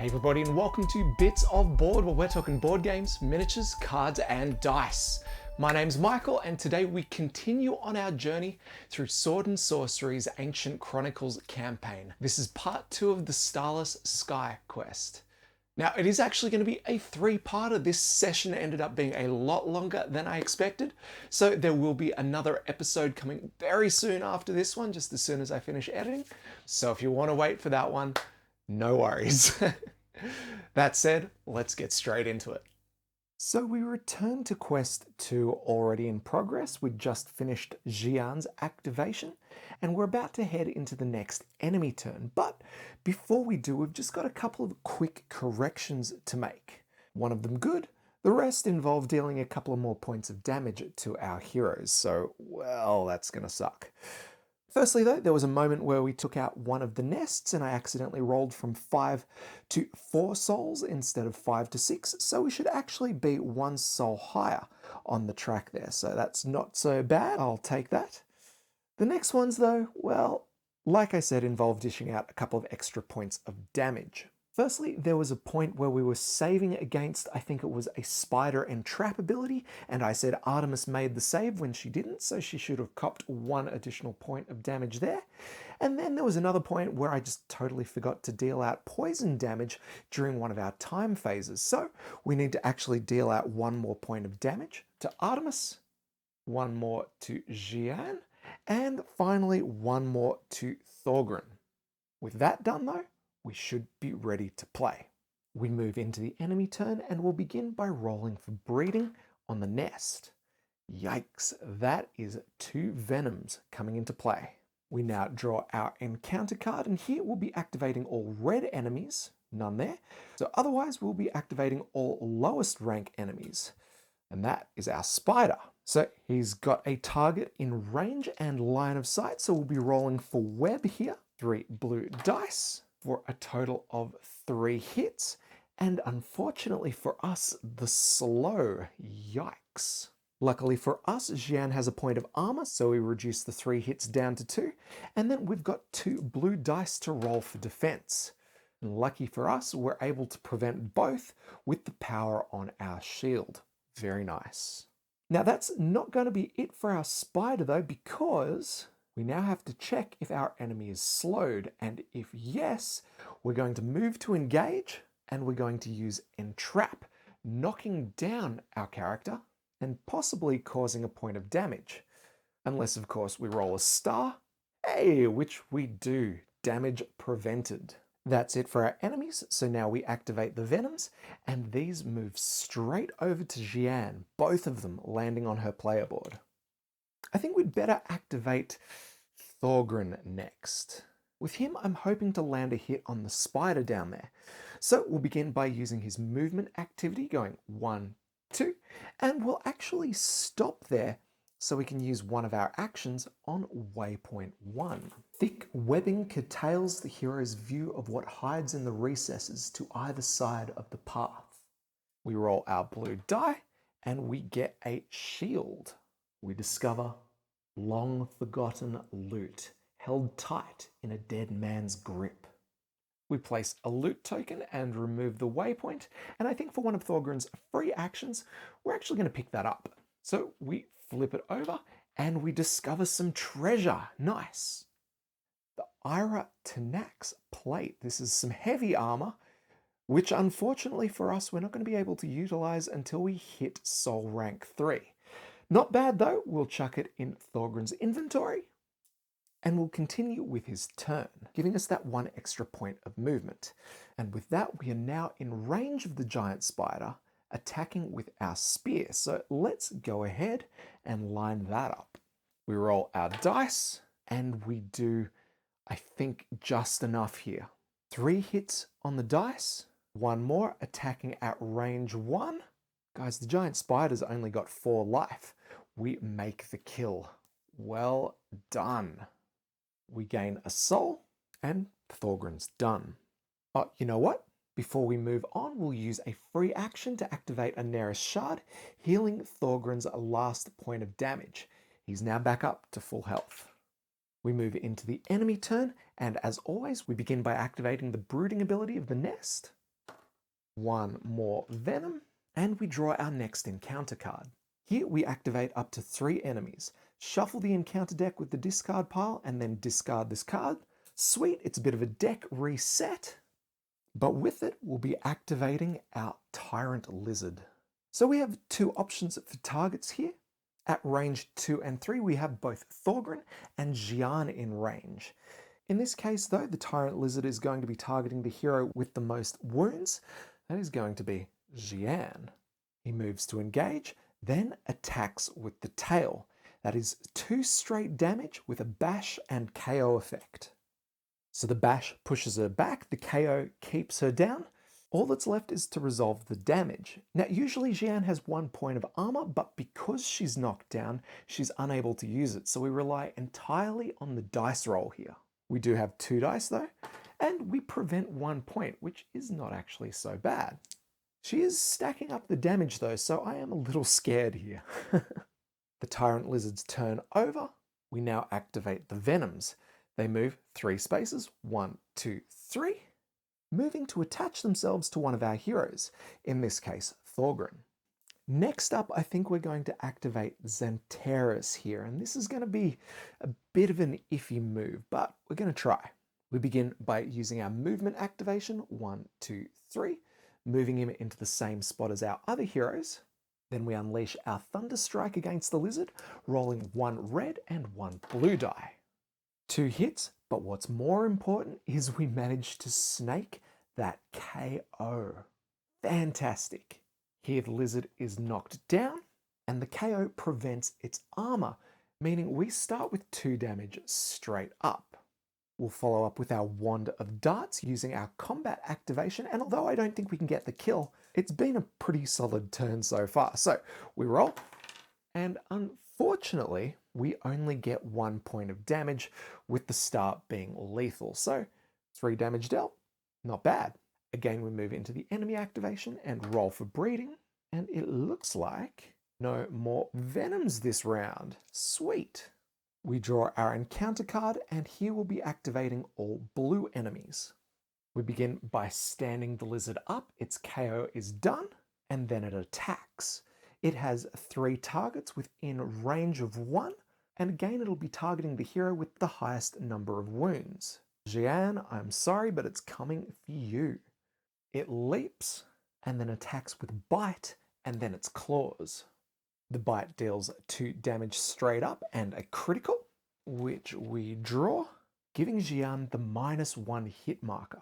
Hey everybody and welcome to Bits of Board, where we're talking board games, miniatures, cards and dice. My name's Michael and today we continue on our journey through Sword and Sorcery's Ancient Chronicles campaign. This is part 2 of the Starless Sky quest. Now it is actually going to be a 3-parter. This session ended up being a lot longer than I expected, so there will be another episode coming very soon after this one, just as soon as I finish editing. So if you want to wait for that one, no worries. That said, let's get straight into it. So we return to quest 2 already in progress. We just finished Xian's activation and we're about to head into the next enemy turn. But before we do, we've just got a couple of quick corrections to make. One of them good, the rest involve dealing a couple of more points of damage to our heroes. So, well, that's gonna suck. Firstly though, there was a moment where we took out one of the nests and I accidentally rolled from 5 to 4 souls instead of 5 to 6, so we should actually be 1 soul higher on the track there, so that's not so bad, I'll take that. The next ones though, well, like I said, involve dishing out a couple of extra points of damage. Firstly, there was a point where we were saving against, I think it was a spider and trap ability, and I said Artemis made the save when she didn't, so she should have copped 1 additional point of damage there. And then there was another point where I just totally forgot to deal out poison damage during one of our time phases. So we need to actually deal out 1 more point of damage to Artemis, 1 more to Xian, and finally 1 more to Thorgrim. With that done though, we should be ready to play. We move into the enemy turn and we'll begin by rolling for breeding on the nest. Yikes, that is 2 venoms coming into play. We now draw our encounter card and here we'll be activating all red enemies, none there. So otherwise we'll be activating all lowest rank enemies. And that is our spider. So he's got a target in range and line of sight, so we'll be rolling for web here. 3 blue dice for a total of 3 hits, and unfortunately for us, the slow. Yikes. Luckily for us, Xian has a point of armor, so we reduce the 3 hits down to 2, and then we've got 2 blue dice to roll for defense. And lucky for us, we're able to prevent both with the power on our shield. Very nice. Now that's not going to be it for our spider though, because we now have to check if our enemy is slowed, and if yes, we're going to move to engage and we're going to use entrap, knocking down our character and possibly causing a point of damage. Unless of course we roll a star, hey, which we do, damage prevented. That's it for our enemies, so now we activate the venoms and these move straight over to Xian, both of them landing on her player board. I think we'd better activate Thorgrim next. With him, I'm hoping to land a hit on the spider down there. So we'll begin by using his movement activity, going 1, 2, and we'll actually stop there so we can use one of our actions on waypoint 1. Thick webbing curtails the hero's view of what hides in the recesses to either side of the path. We roll our blue die and we get a shield. We discover long forgotten loot held tight in a dead man's grip. We place a loot token and remove the waypoint, and I think for one of Thorgrim's free actions, we're actually going to pick that up. So we flip it over and we discover some treasure. Nice. The Ira Tenax plate. This is some heavy armor, which unfortunately for us, we're not going to be able to utilize until we hit Soul Rank 3. Not bad though, we'll chuck it in Thorgrim's inventory and we'll continue with his turn, giving us that 1 extra point of movement. And with that, we are now in range of the giant spider, attacking with our spear. So let's go ahead and line that up. We roll our dice and we do, I think, just enough here. 3 hits on the dice, 1 more attacking at range 1. Guys, the giant spider's only got 4 life. We make the kill. Well done. We gain a soul and Thorgrim's done. Oh, you know what? Before we move on, we'll use a free action to activate a Neris Shard, healing Thorgrim's last point of damage. He's now back up to full health. We move into the enemy turn, and as always, we begin by activating the brooding ability of the nest. one more venom, and we draw our next encounter card. Here we activate up to 3 enemies. Shuffle the encounter deck with the discard pile and then discard this card. Sweet, it's a bit of a deck reset, but with it we'll be activating our Tyrant Lizard. So we have 2 options for targets here. At range 2 and 3 we have both Thorgrim and Xian in range. In this case though, the Tyrant Lizard is going to be targeting the hero with the most wounds. That is going to be Xian. He moves to engage, then attacks with the tail. That is 2 straight damage with a bash and KO effect. So the bash pushes her back, the KO keeps her down. All that's left is to resolve the damage. Now usually Xian has 1 point of armor, but because she's knocked down, she's unable to use it. So we rely entirely on the dice roll here. We do have 2 dice though, and we prevent 1 point, which is not actually so bad. She is stacking up the damage though, so I am a little scared here. The Tyrant Lizard's turn over. We now activate the Venoms. They move 3 spaces, 1, 2, 3, moving to attach themselves to one of our heroes, in this case, Thorgrim. Next up, I think we're going to activate Xanteris here, and this is going to be a bit of an iffy move, but we're going to try. We begin by using our movement activation, 1, 2, 3, moving him into the same spot as our other heroes. Then we unleash our Thunder Strike against the lizard, rolling 1 red and 1 blue die. 2 hits, but what's more important is we manage to snake that KO. Fantastic. Here the lizard is knocked down, and the KO prevents its armor, meaning we start with 2 damage straight up. We'll follow up with our Wand of Darts using our combat activation, and although I don't think we can get the kill, it's been a pretty solid turn so far. So we roll, and unfortunately, we only get 1 point of damage, with the start being lethal. So 3 damage dealt, not bad. Again, we move into the enemy activation and roll for breeding, and it looks like no more venoms this round. Sweet. We draw our encounter card, and here we'll be activating all blue enemies. We begin by standing the lizard up, its KO is done, and then it attacks. It has 3 targets within range of 1, and again it'll be targeting the hero with the highest number of wounds. Xian, I'm sorry, but it's coming for you. It leaps, and then attacks with bite, and then its claws. The bite deals 2 damage straight up and a critical, which we draw, giving Xian the -1 hit marker.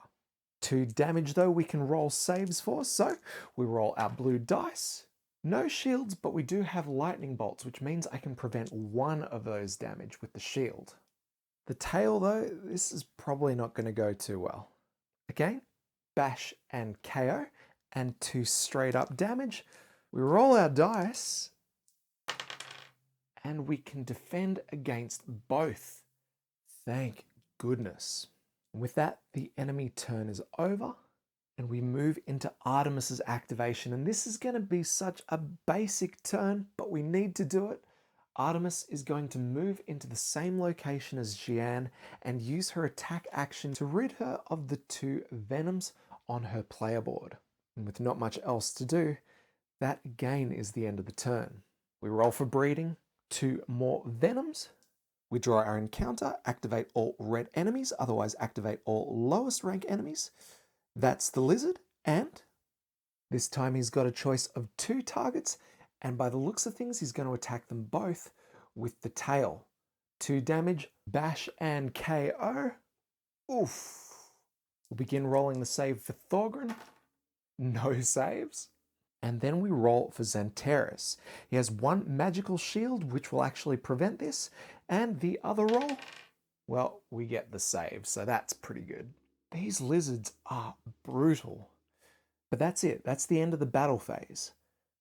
2 damage though we can roll saves for, so we roll our blue dice. No shields, but we do have lightning bolts, which means I can prevent 1 of those damage with the shield. The tail though, this is probably not going to go too well. Again, bash and KO, and 2 straight up damage. We roll our dice, and we can defend against both. Thank goodness. With that, the enemy turn is over, and we move into Artemis's activation. And this is going to be such a basic turn, but we need to do it. Artemis is going to move into the same location as Xian and use her attack action to rid her of the 2 venoms on her player board. And with not much else to do, that again is the end of the turn. We roll for breeding, 2 more venoms. We draw our encounter, activate all red enemies, otherwise activate all lowest rank enemies. That's the lizard, and this time he's got a choice of 2 targets, and by the looks of things, he's going to attack them both with the tail. 2 damage, bash and KO. Oof. We'll begin rolling the save for Thorgrim. No saves. And then we roll for Xanteris. He has 1 magical shield, which will actually prevent this. And the other roll, well, we get the save, so that's pretty good. These lizards are brutal. But that's it. That's the end of the battle phase.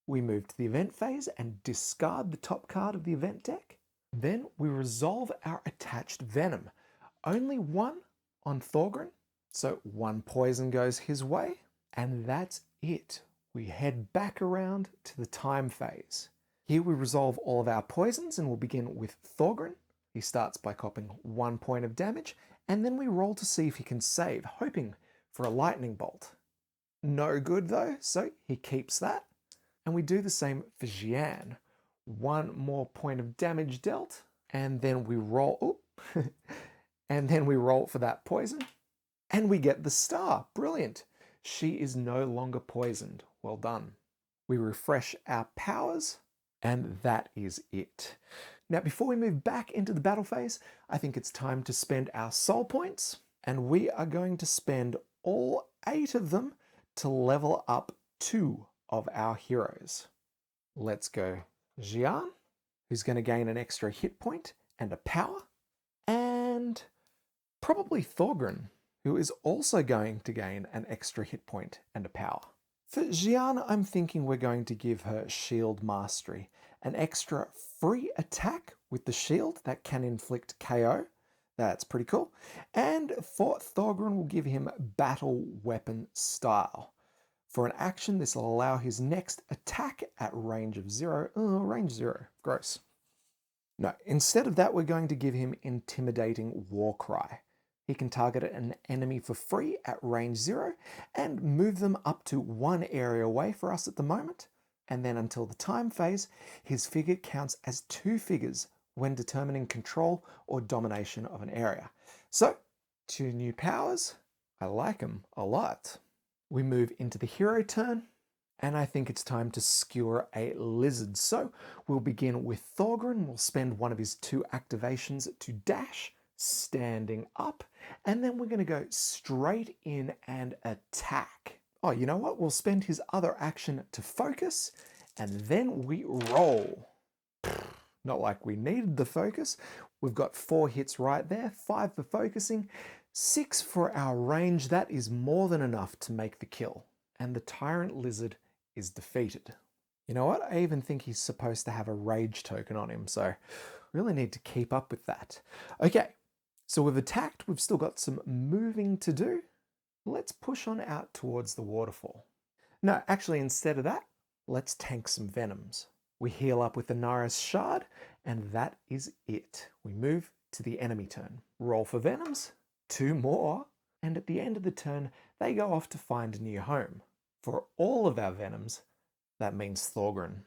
We move to the event phase and discard the top card of the event deck. Then we resolve our attached venom. Only 1 on Thorgrim, so 1 poison goes his way. And that's it. We head back around to the time phase. Here we resolve all of our poisons, and we'll begin with Thorgrim. He starts by copping 1 point of damage, and then we roll to see if he can save, hoping for a lightning bolt. No good though, so he keeps that. And we do the same for Xian. One more point of damage dealt, and then we roll, and then we roll for that poison, and we get the star. Brilliant. She is no longer poisoned. Well done. We refresh our powers, and that is it. Now, before we move back into the battle phase, I think it's time to spend our soul points, and we are going to spend all 8 of them to level up 2 of our heroes. Let's go Xian, who's going to gain an extra hit point and a power, and probably Thorgrin, who is also going to gain an extra hit point and a power. For Xian, I'm thinking we're going to give her Shield Mastery, an extra free attack with the shield that can inflict KO. That's pretty cool. And for Thorgrin, we'll give him Battle Weapon Style. For an action, this will allow his next attack at range of 0. Oh, range 0. Gross. No, instead of that, we're going to give him Intimidating Warcry. He can target an enemy for free at range 0 and move them up to 1 area away for us at the moment. And then until the time phase, his figure counts as 2 figures when determining control or domination of an area. So, 2 new powers. I like them a lot. We move into the hero turn, and I think it's time to skewer a lizard. So we'll begin with Thorgrin. We'll spend one of his 2 activations to dash, standing up, and then we're going to go straight in and attack. Oh, you know what? We'll spend his other action to focus, and then we roll. Not like we needed the focus. We've got 4 hits right there, 5 for focusing, 6 for our range. That is more than enough to make the kill. And the Tyrant Lizard is defeated. You know what? I even think he's supposed to have a rage token on him, so really need to keep up with that. Okay, so we've attacked. We've still got some moving to do. Let's push on out towards the waterfall. No, actually, instead of that, let's tank some Venoms. We heal up with the Naris Shard, and that is it. We move to the enemy turn. Roll for Venoms, 2 more, and at the end of the turn, they go off to find a new home. For all of our Venoms, that means Thorgrin.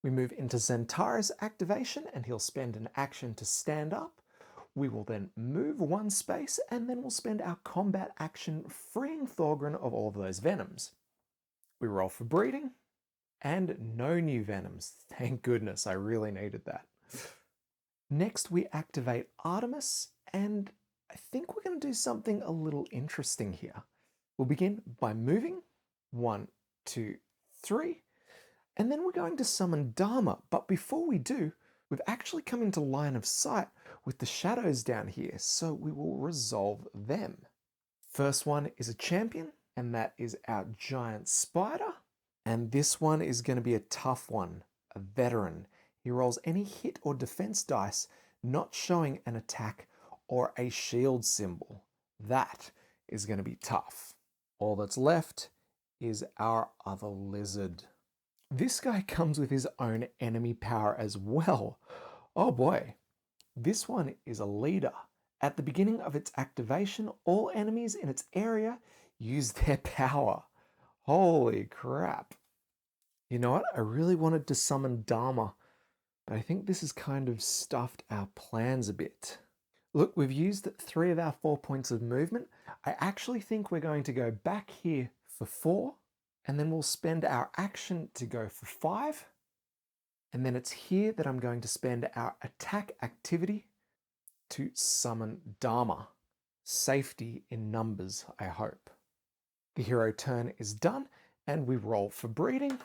We move into Zentaris activation, and he'll spend an action to stand up. We will then move 1 space, and then we'll spend our combat action freeing Thorgrin of all of those Venoms. We roll for breeding, and no new Venoms. Thank goodness, I really needed that. Next, we activate Artemis, and I think we're going to do something a little interesting here. We'll begin by moving 1, 2, 3, and then we're going to summon Dharma. But before we do, we've actually come into line of sight with the shadows down here, so we will resolve them. First one is a champion, and that is our giant spider. And this one is going to be a tough one, a veteran. He rolls any hit or defense dice not showing an attack or a shield symbol. That is going to be tough. All that's left is our other lizard. This guy comes with his own enemy power as well. Oh boy, this one is a leader. At the beginning of its activation, all enemies in its area use their power. Holy crap. You know what? I really wanted to summon Dharma, but I think this has kind of stuffed our plans a bit. Look, we've used 3 of our 4 points of movement. I actually think we're going to go back here for 4, and then we'll spend our action to go for 5. And then it's here that I'm going to spend our attack activity to summon Dharma. Safety in numbers, I hope. The hero turn is done, and we roll for breeding,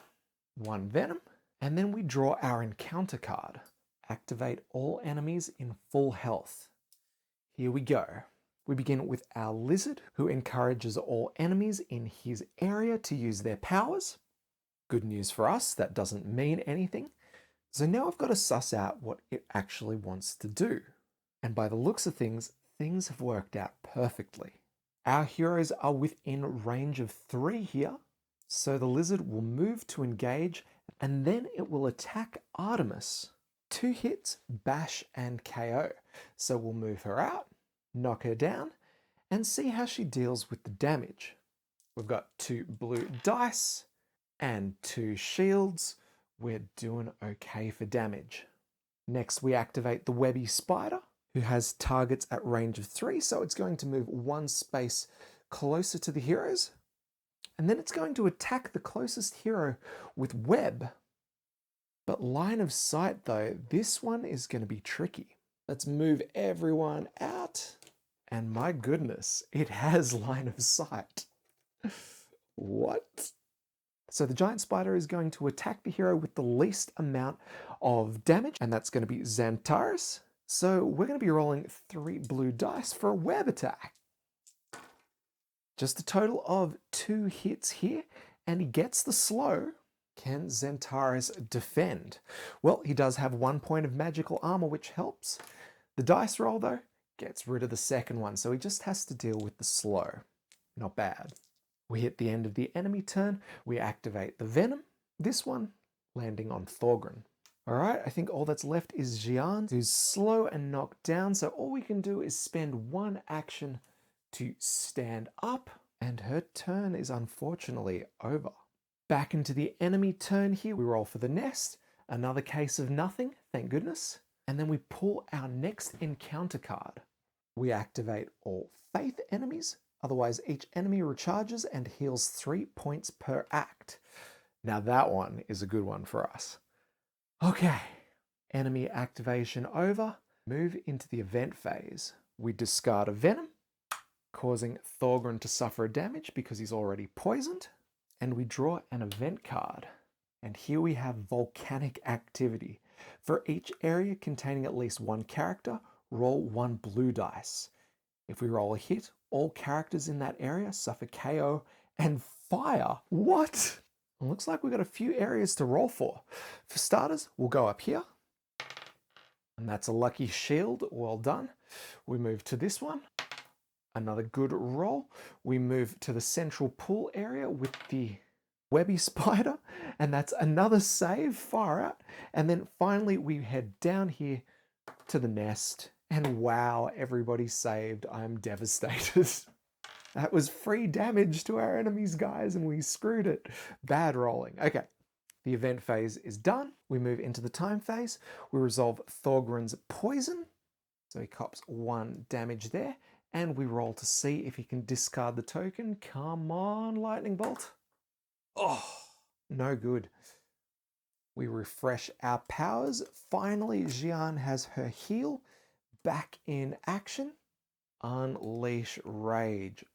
1 Venom, and then we draw our encounter card. Activate all enemies in full health. Here we go. We begin with our lizard, who encourages all enemies in his area to use their powers. Good news for us, that doesn't mean anything. So now I've got to suss out what it actually wants to do. And by the looks of things have worked out perfectly. Our heroes are within range of 3 here, so the lizard will move to engage, and then it will attack Artemis. 2 hits, bash and KO. So we'll move her out, knock her down, and see how she deals with the damage. We've got 2 blue dice and 2 shields. We're doing okay for damage. Next, we activate the webby spider, who has targets at range of 3, so it's going to move 1 space closer to the heroes. And then it's going to attack the closest hero with web. But line of sight though, this one is going to be tricky. Let's move everyone out. And my goodness, it has line of sight. What? So the giant spider is going to attack the hero with the least amount of damage, and that's going to be Xantaris. So we're going to be rolling 3 blue dice for a web attack. Just a total of 2 hits here, and he gets the slow. Can Xantaris defend? Well, he does have 1 point of magical armor, which helps. The dice roll, though, gets rid of the second one, so he just has to deal with the slow. Not bad. We hit the end of the enemy turn. We activate the venom. This one landing on Thorgrin. All right, I think all that's left is Xian, who's slow and knocked down, so all we can do is spend 1 action to stand up, and her turn is unfortunately over. Back into the enemy turn here, we roll for the nest, another case of nothing, thank goodness, and then we pull our next encounter card. We activate all faith enemies, otherwise each enemy recharges and heals 3 points per act. Now that one is a good one for us. Okay, enemy activation over, move into the event phase. We discard a venom, causing Thorgrin to suffer damage because he's already poisoned. And we draw an event card. And here we have volcanic activity. For each area containing at least 1 character, roll 1 blue dice. If we roll a hit, all characters in that area suffer KO and fire. What? It looks like we've got a few areas to roll for. For starters, we'll go up here. And that's a lucky shield, well done. We move to this one. Another good roll. We move to the central pool area with the webby spider, and that's another save, far out. And then finally we head down here to the nest, and wow, everybody saved. I'm devastated. That was free damage to our enemies, guys, and we screwed it. Bad rolling. Okay, the event phase is done. We move into the time phase. We resolve Thorgrin's poison, so he cops 1 damage there. And we roll to see if he can discard the token. Come on, lightning bolt. Oh, no good. We refresh our powers. Finally, Xian has her heal back in action. Unleash rage.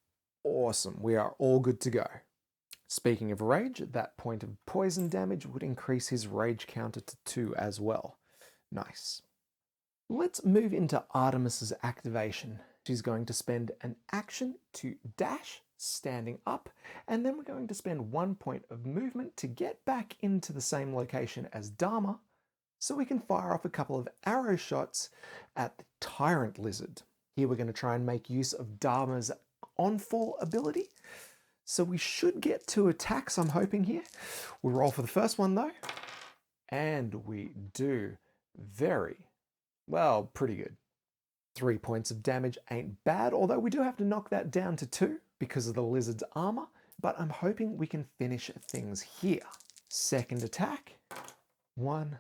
Awesome. We are all good to go. Speaking of rage, that point of poison damage would increase his rage counter to 2 as well. Nice. Let's move into Artemis's activation. She's going to spend an action to dash, standing up, and then we're going to spend 1 point of movement to get back into the same location as Dharma, so we can fire off a couple of arrow shots at the Tyrant lizard. Here we're going to try and make use of Dharma's on-fall ability, so we should get 2 attacks, I'm hoping here. We'll roll for the first one though, and we do pretty good. 3 points of damage ain't bad, although we do have to knock that down to 2 because of the lizard's armor, but I'm hoping we can finish things here. Second attack, 1,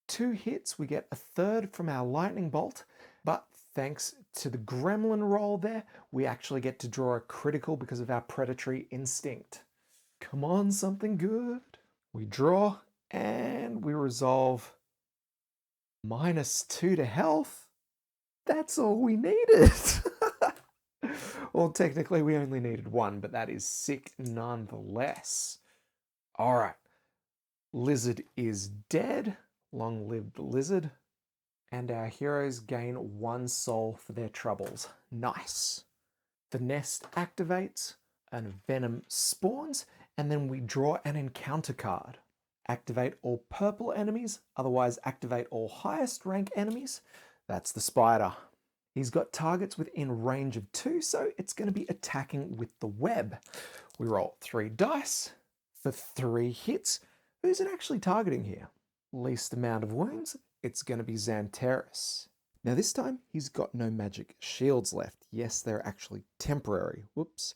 2 hits, we get a third from our lightning bolt, but thanks to the gremlin roll there, we actually get to draw a critical because of our predatory instinct. Come on, something good. We draw, and we resolve -2 to health. That's all we needed. Well, technically we only needed 1, but that is sick nonetheless. All right. Lizard is dead. Long live the lizard. And our heroes gain 1 soul for their troubles. Nice. The nest activates, and venom spawns, and then we draw an encounter card. Activate all purple enemies, otherwise activate all highest rank enemies. That's the spider. He's got targets within range of 2, so it's going to be attacking with the web. We roll 3 dice for 3 hits. Who's it actually targeting here? Least amount of wounds, it's going to be Xantaris. Now this time, he's got no magic shields left. Yes, they're actually temporary. Whoops.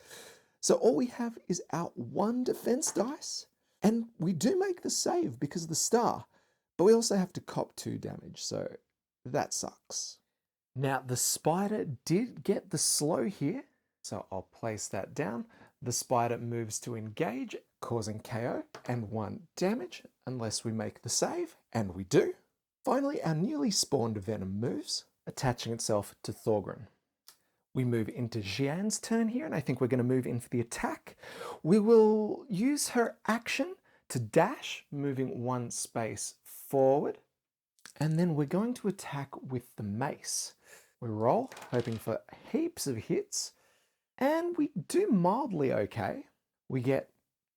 So all we have is our 1 defense dice, and we do make the save because of the star, but we also have to cop 2 damage, so that sucks. Now the spider did get the slow here, so I'll place that down. The spider moves to engage, causing KO and 1 damage, unless we make the save, and we do. Finally, our newly spawned venom moves, attaching itself to Thorgrim. We move into Xian's turn here, and I think we're going to move in for the attack. We will use her action to dash, moving 1 space forward, and then we're going to attack with the mace. We roll, hoping for heaps of hits, and we do mildly okay. We get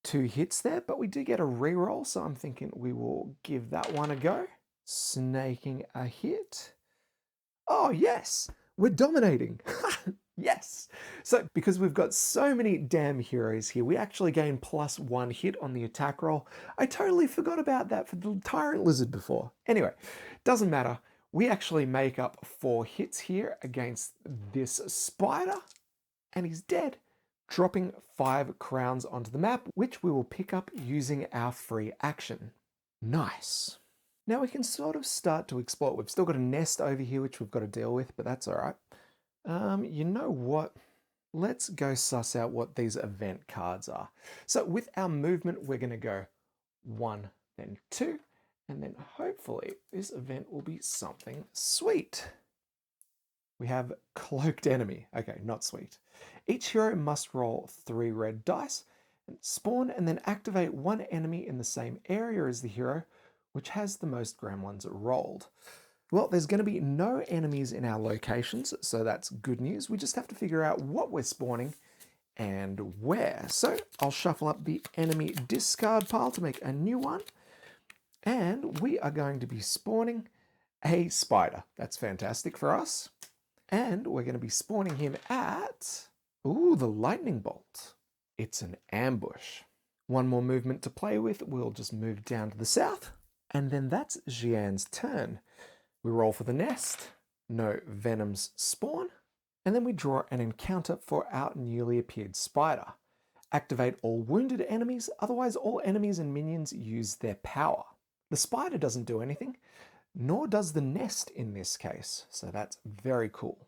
2 hits there, but we do get a reroll, so I'm thinking we will give that one a go. Snaking a hit. Oh yes, we're dominating. Yes. So because we've got so many damn heroes here, we actually gain +1 hit on the attack roll. I totally forgot about that for the Tyrant Lizard before. Anyway, doesn't matter. We actually make up 4 hits here against this spider, and he's dead, dropping 5 crowns onto the map, which we will pick up using our free action. Nice. Now we can sort of start to explore. We've still got a nest over here, which we've got to deal with, but that's all right. You know what? Let's go suss out what these event cards are. So with our movement, we're going to go 1, then 2, and then hopefully this event will be something sweet. We have Cloaked Enemy. Okay, not sweet. Each hero must roll 3 red dice, and spawn and then activate 1 enemy in the same area as the hero, which has the most gremlins rolled. Well, there's going to be no enemies in our locations, so that's good news. We just have to figure out what we're spawning and where. So I'll shuffle up the enemy discard pile to make a new one, and we are going to be spawning a spider. That's fantastic for us. And we're going to be spawning him at, ooh, the lightning bolt. It's an ambush. 1 more movement to play with. We'll just move down to the south. And then that's Xian's turn. We roll for the nest. No venoms spawn. And then we draw an encounter for our newly appeared spider. Activate all wounded enemies. Otherwise, all enemies and minions use their power. The spider doesn't do anything, nor does the nest in this case. So that's very cool.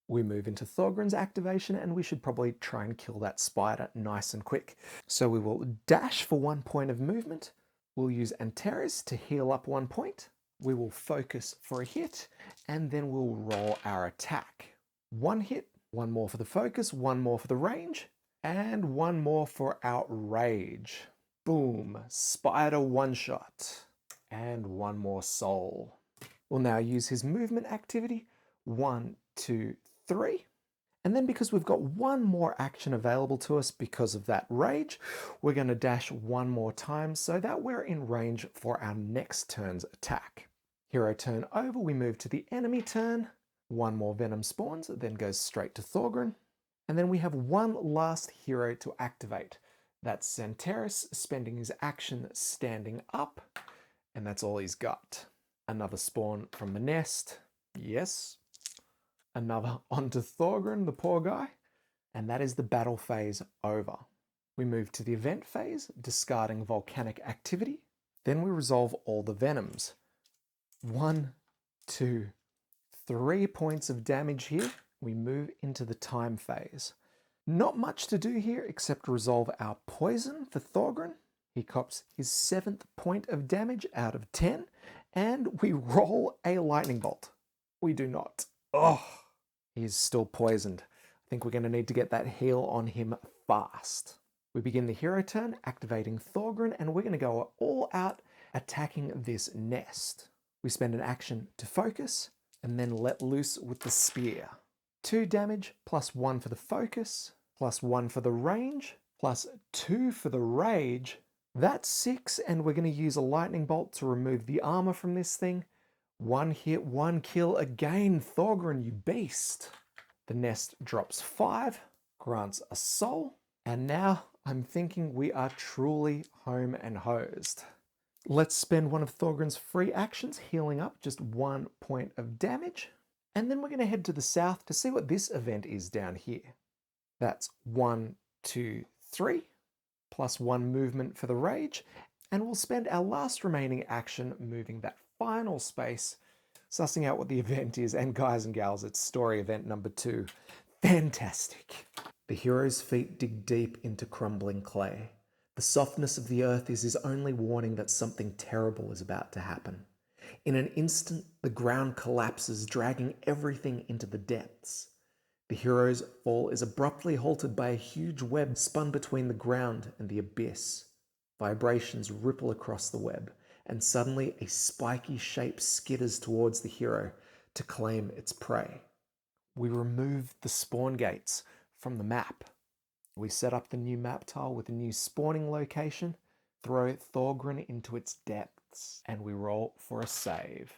We move into Thorgrim's activation, and we should probably try and kill that spider nice and quick. So we will dash for 1 point of movement. We'll use Antares to heal up 1 point. We will focus for a hit, and then we'll roll our attack. 1 hit, 1 more for the focus, 1 more for the range, and 1 more for our rage. Boom, spider 1-shot. And 1 more soul. We'll now use his movement activity. 1, 2, 3. And then because we've got 1 more action available to us because of that rage, we're going to dash 1 more time so that we're in range for our next turn's attack. Hero turn over, we move to the enemy turn. 1 more venom spawns, then goes straight to Thorgrim. And then we have 1 last hero to activate. That's Xantaris spending his action standing up, and that's all he's got. Another spawn from the nest. Yes. Another onto Thorgrim, the poor guy. And that is the battle phase over. We move to the event phase, discarding volcanic activity. Then we resolve all the venoms. 1, 2, 3 points of damage here. We move into the time phase. Not much to do here except resolve our poison for Thorgrim. He cops his 7th point of damage out of 10, and we roll a lightning bolt. We do not. Oh, he's still poisoned. I think we're going to need to get that heal on him fast. We begin the hero turn, activating Thorgrim, and we're going to go all out attacking this nest. We spend an action to focus, and then let loose with the spear. 2 damage, plus 1 for the focus, plus 1 for the range, plus 2 for the rage. That's 6, and we're going to use a lightning bolt to remove the armor from this thing. 1 hit, 1 kill again, Thorgrim, you beast. The nest drops 5, grants a soul, and now I'm thinking we are truly home and hosed. Let's spend one of Thorgrim's free actions, healing up just 1 point of damage. And then we're going to head to the south to see what this event is down here. That's 1, 2, 3, plus 1 movement for the rage, and we'll spend our last remaining action moving that final space, sussing out what the event is, and guys and gals, it's story event number 2. Fantastic. The hero's feet dig deep into crumbling clay. The softness of the earth is his only warning that something terrible is about to happen. In an instant, the ground collapses, dragging everything into the depths. The hero's fall is abruptly halted by a huge web spun between the ground and the abyss. Vibrations ripple across the web, and suddenly a spiky shape skitters towards the hero to claim its prey. We remove the spawn gates from the map. We set up the new map tile with a new spawning location, throw Thorgrin into its depths, and we roll for a save.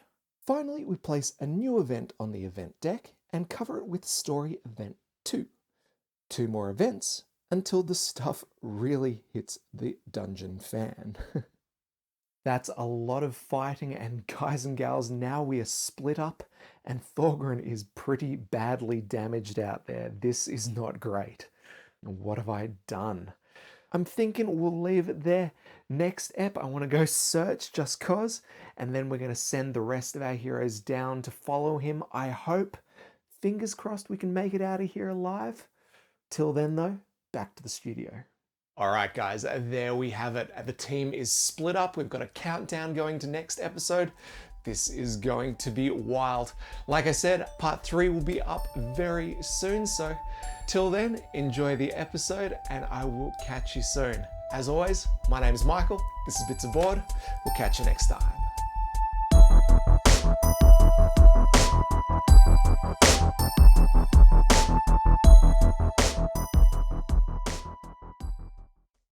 Finally, we place a new event on the event deck and cover it with story event 2. 2 more events until the stuff really hits the dungeon fan. That's a lot of fighting, and guys and gals, now we are split up and Thorgrin is pretty badly damaged out there. This is not great. What have I done? I'm thinking we'll leave it there. Next ep, I want to go search just cause, and then we're going to send the rest of our heroes down to follow him. I hope, fingers crossed, we can make it out of here alive. Till then though, back to the studio. All right, guys, there we have it. The team is split up. We've got a countdown going to next episode. This is going to be wild. Like I said, part 3 will be up very soon. So till then, enjoy the episode and I will catch you soon. As always, my name is Michael. This is Bits of Board. We'll catch you next time.